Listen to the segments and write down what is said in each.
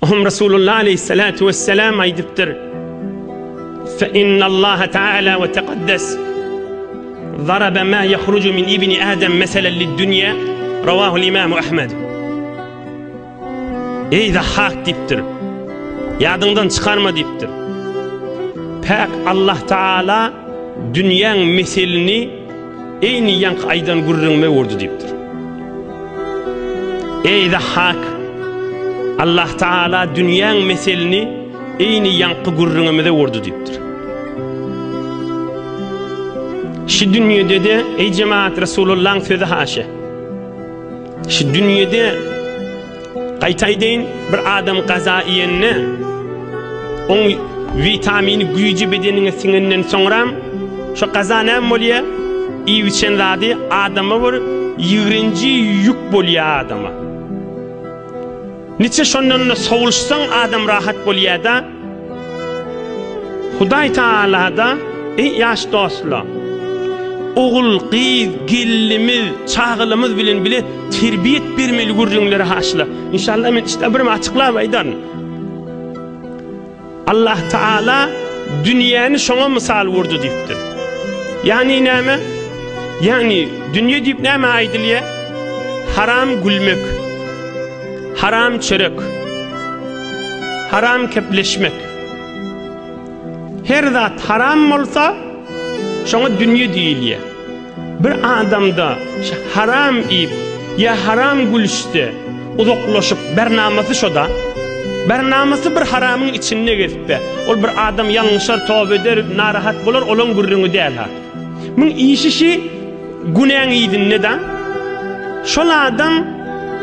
Ohum Resulullah aleyhissalatu vesselam aydıptır. Fe innallaha teala ve tekaddes zarabe ma yahrucu min ibni Adem meselen lid-dünya ravahul İmam Ahmed. Ey Zahhak diptir. Yadından çıkarma diptir. Pek Allah Teala dünyanın meselini eyni yank aydan gurrunme vurdu diptir. Ey Zahhak, Allah Teala dünyanın meselini eyni yankı gurrunme de vurdu diptir. Şu dünyada de ey cemaat Resulullah'ın sözü haşa. Şu dünyada qaytaydayn bir adam qaza iyenine on vitamini gücü bedenine singenden sonra şu qaza ne bolya iyi biçen zadi adama bir yığırıncı yük bolya adama. Niçe şondan savulsan adam rahat bolya da Huday Teala da ey yaş dostlar oğul, kız, gillimiz, çağılımız bilen bile terbiyet vermeli gurrunları haşla. İnşallah men işte bir açıklar baydan. Allah Teala dünyanı şona misal vurdu diptir. Yani näme? Yani dünya dip näme aydılya? Haram gülmek, haram çörek, haram kepleşmek. Her zat haram olsa şona dünya değil ya. Bir adamda haram ip ya haram gülüşte uzaklaşıp bernamazı şoda. Bernamazı bir haramın içine geçip ol bir adam yanlışlar tövbe eder, narahat bolar, olan gurrunu değil ha. Bunun işi günahın iyidin neden? Şol adam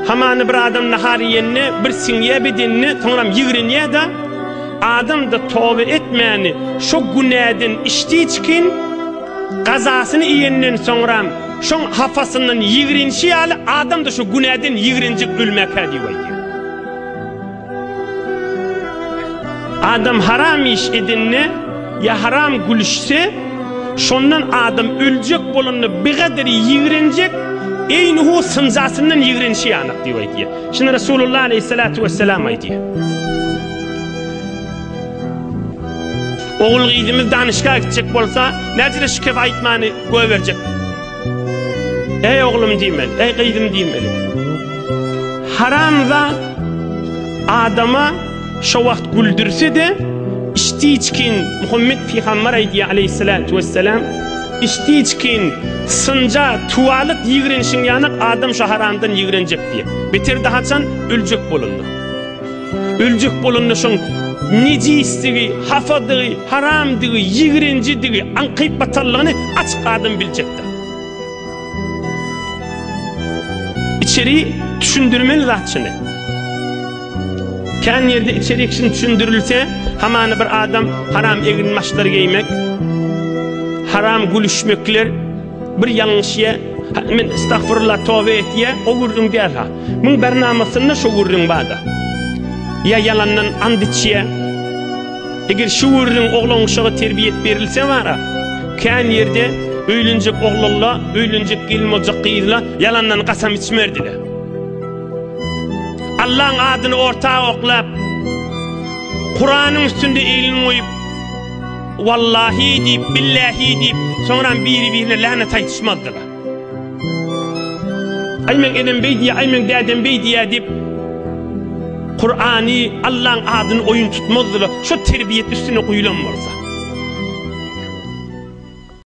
hamanı bir adam nahariyenine bir sinye bedenine sonra yığırınıya da adam da tövbe etmeyeni şu günahden içtiği çıkın gazasını iyenden sonra şun hafasından yığırınşı alı adam da şu günahden yığırıncık ölmek diyor. Adam haram iş edinne ya haram gülüşse şondan adam ölecek bolunna bir kadar yığırıncık eyni hu sınzasından yığırınşı anık diyor. Şimdi Resulullah aleyhissalatu vesselam aydiyor. Oğul gidimiz danışga gidecek bolsa necire şükef aytmanı göğe verecek. Ey oğlum diymeli, ey kıydım diymeli. Haram zat adama şu vakt güldürse de içti içkin Muhammed Peygamber aydiye aleyhissalatu vesselam içti içkin sınca tuvalık yığırınşın yanık adam şu haramdan yığırınacak diye. Beter daha can ölecek bolundu. Ölecek bolundu şun necisliği, hafadığı, haramdığı, yığırıncıdığı, ankayıp batallığını açık adam bilecekti. İçeriği düşündürmeli zatçını. Kendi yerde içeriği için düşündürülse, hemen bir adam haram egin maçları giymek, haram gülüşmekler, bir yanlışıya, men estağfurullah tövbe et diye, o gurrun değil ha. Bunun bernamasında şu gurrun bağda. Ya yalandan andıçıya, eğer şu gurrun oğlan uşağı terbiyet verilse var ha, kendi yerde öylüncek oğlalla, öylüncek ilm olacak kıyızla, yalandan kasam içmerdiler. Allah'ın adını ortağa oklap, Kur'an'ın üstünde elini koyup, vallahi deyip, billahi deyip, sonra birbirine lanet aytışmazdılar. Aymen edem beydiye, aymen dedem beydiye deyip, Kur'an'ı, Allah'ın adını oyun tutmazdılar. Şu terbiyet üstüne koyulan varsa.